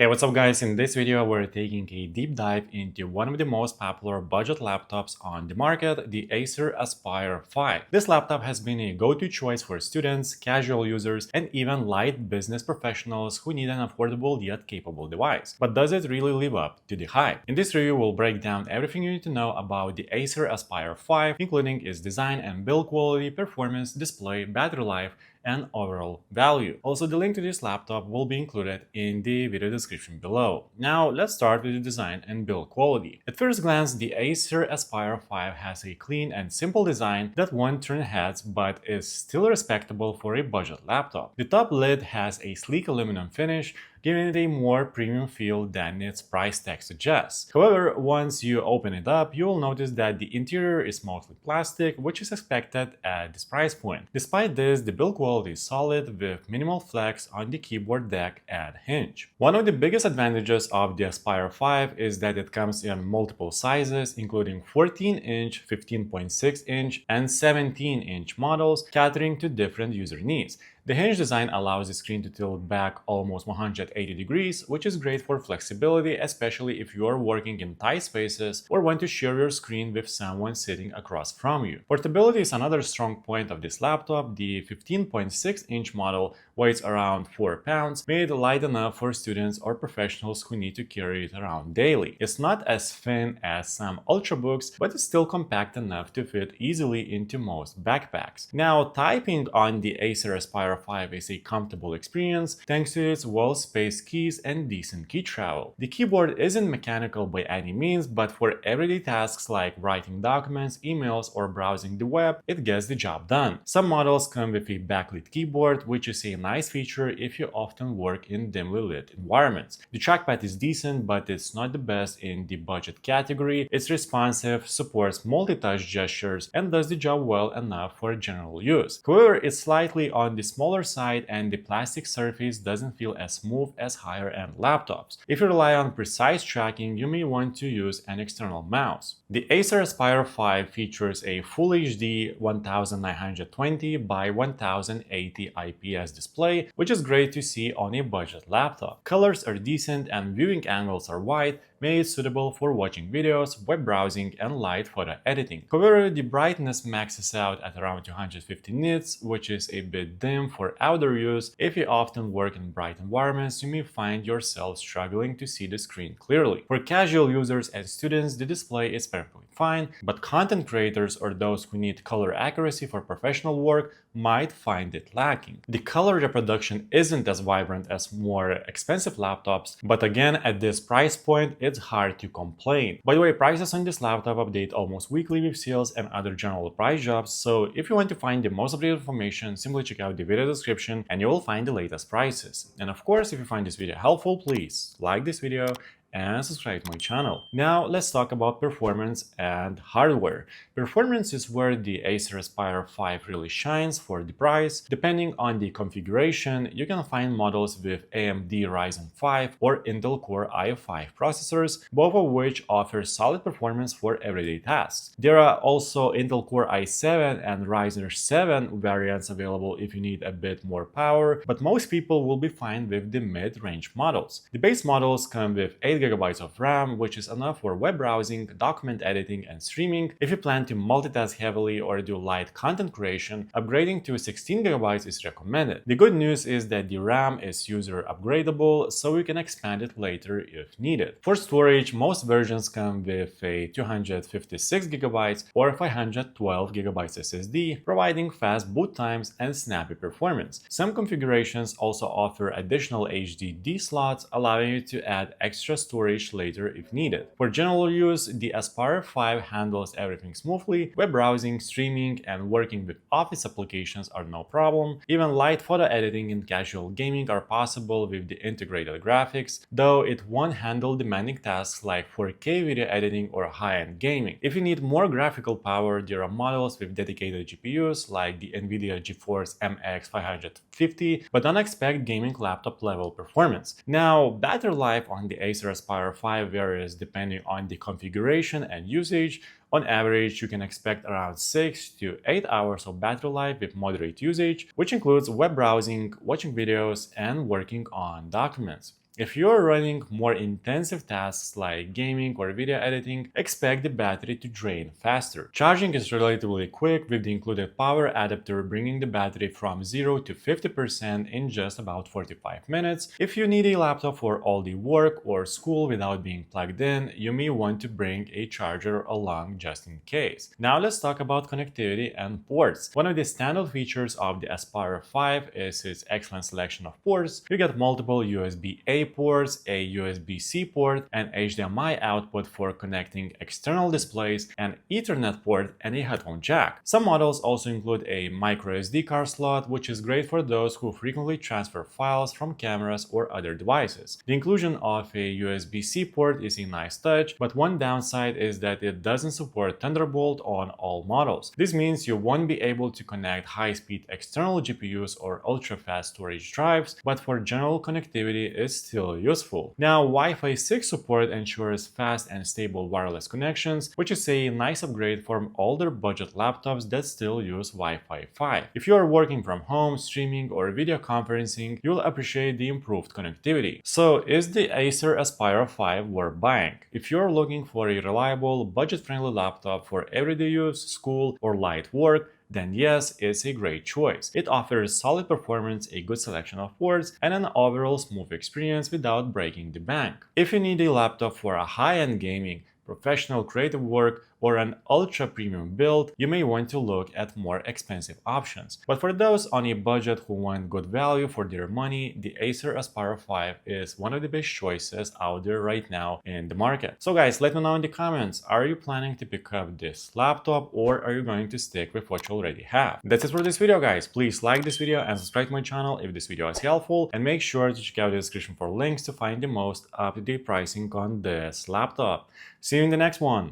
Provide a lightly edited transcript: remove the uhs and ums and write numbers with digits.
Hey, what's up guys? In this video, we're taking a deep dive into one of the most popular budget laptops on the market, the Acer Aspire 5. This laptop has been a go-to choice for students, casual users, and even light business professionals who need an affordable yet capable device. But does it really live up to the hype? In this review, we'll break down everything you need to know about the Acer Aspire 5, including its design and build quality, performance, display, battery life, and overall value. Also, the link to this laptop will be included in the video description below. Now, let's start with the design and build quality. At first glance, the Acer Aspire 5 has a clean and simple design that won't turn heads but is still respectable for a budget laptop. The top lid has a sleek aluminum finish, giving it a more premium feel than its price tag suggests. However, once you open it up, you will notice that the interior is mostly plastic, which is expected at this price point. Despite this, the build quality is solid with minimal flex on the keyboard deck and hinge. One of the biggest advantages of the Aspire 5 is that it comes in multiple sizes, including 14-inch, 15.6-inch, and 17-inch models, catering to different user needs. The hinge design allows the screen to tilt back almost 180 degrees, which is great for flexibility, especially if you are working in tight spaces or want to share your screen with someone sitting across from you. Portability is another strong point of this laptop. The 15.6-inch model weighs around 4 pounds, made light enough for students or professionals who need to carry it around daily. It's not as thin as some Ultrabooks, but it's still compact enough to fit easily into most backpacks. Now, typing on the Acer Aspire 5 is a comfortable experience thanks to its well-spaced keys and decent key travel. The keyboard isn't mechanical by any means, but for everyday tasks like writing documents, emails, or browsing the web, it gets the job done. Some models come with a backlit keyboard, which is a nice feature if you often work in dimly lit environments. The trackpad is decent, but it's not the best in the budget category. It's responsive, supports multi-touch gestures, and does the job well enough for general use. However, it's slightly on the smaller side and the plastic surface doesn't feel as smooth as higher-end laptops. If you rely on precise tracking, you may want to use an external mouse. The Acer Aspire 5 features a Full HD 1920 by 1080 IPS display, which is great to see on a budget laptop. Colors are decent and viewing angles are wide, making it suitable for watching videos, web browsing, and light photo editing. However, the brightness maxes out at around 250 nits, which is a bit dim for outdoor use. If you often work in bright environments, you may find yourself struggling to see the screen clearly. For casual users and students, the display is perfectly fine, but content creators or those who need color accuracy for professional work might find it lacking. The color reproduction isn't as vibrant as more expensive laptops, but again, at this price point, it's hard to complain. By the way, prices on this laptop update almost weekly with sales and other general price drops, so if you want to find the most updated information, simply check out the video description and you will find the latest prices. And of course, if you find this video helpful, please like this video and subscribe to my channel. Now let's talk about performance and hardware. Performance is where the Acer Aspire 5 really shines for the price. Depending on the configuration, you can find models with AMD Ryzen 5 or Intel Core i5 processors, both of which offer solid performance for everyday tasks. There are also Intel Core i7 and Ryzen 7 variants available if you need a bit more power, but most people will be fine with the mid-range models. The base models come with 8 GB of RAM, which is enough for web browsing, document editing, and streaming. If you plan to multitask heavily or do light content creation, upgrading to 16 GB is recommended. The good news is that the RAM is user upgradable, so you can expand it later if needed. For storage, most versions come with a 256 GB or 512 GB SSD, providing fast boot times and snappy performance. Some configurations also offer additional HDD slots, allowing you to add extra storage later if needed. For general use, the Aspire 5 handles everything smoothly. Web browsing, streaming, and working with office applications are no problem. Even light photo editing and casual gaming are possible with the integrated graphics, though it won't handle demanding tasks like 4K video editing or high-end gaming. If you need more graphical power, there are models with dedicated GPUs like the NVIDIA GeForce MX 550, but don't expect gaming laptop level performance. Now, battery life on the Acer Aspire 5 varies depending on the configuration and usage. On average, you can expect around 6 to 8 hours of battery life with moderate usage, which includes web browsing, watching videos, and working on documents. If you're running more intensive tasks like gaming or video editing, expect the battery to drain faster. Charging is relatively quick with the included power adapter bringing the battery from 0 to 50% in just about 45 minutes. If you need a laptop for all the work or school without being plugged in, you may want to bring a charger along just in case. Now let's talk about connectivity and ports. One of the standout features of the Aspire 5 is its excellent selection of ports. You get multiple USB-A ports, a USB-C port, an HDMI output for connecting external displays, an Ethernet port, and a headphone jack. Some models also include a micro SD card slot, which is great for those who frequently transfer files from cameras or other devices. The inclusion of a USB-C port is a nice touch, but one downside is that it doesn't support Thunderbolt on all models. This means you won't be able to connect high-speed external GPUs or ultra-fast storage drives, but for general connectivity it's still useful. Now, Wi-Fi 6 support ensures fast and stable wireless connections, which is a nice upgrade from older budget laptops that still use Wi-Fi 5. If you are working from home, streaming, or video conferencing, you'll appreciate the improved connectivity. So, is the Acer Aspire 5 worth buying? If you're looking for a reliable, budget-friendly laptop for everyday use, school, or light work, then yes, it's a great choice. It offers solid performance, a good selection of ports, and an overall smooth experience without breaking the bank. If you need a laptop for a high-end gaming, professional creative work, or an ultra-premium build, you may want to look at more expensive options. But for those on a budget who want good value for their money, the Acer Aspire 5 is one of the best choices out there right now in the market. So guys, let me know in the comments, are you planning to pick up this laptop or are you going to stick with what you already have? That's it for this video, guys. Please like this video and subscribe to my channel if this video is helpful, and make sure to check out the description for links to find the most up-to-date pricing on this laptop. See you in the next one.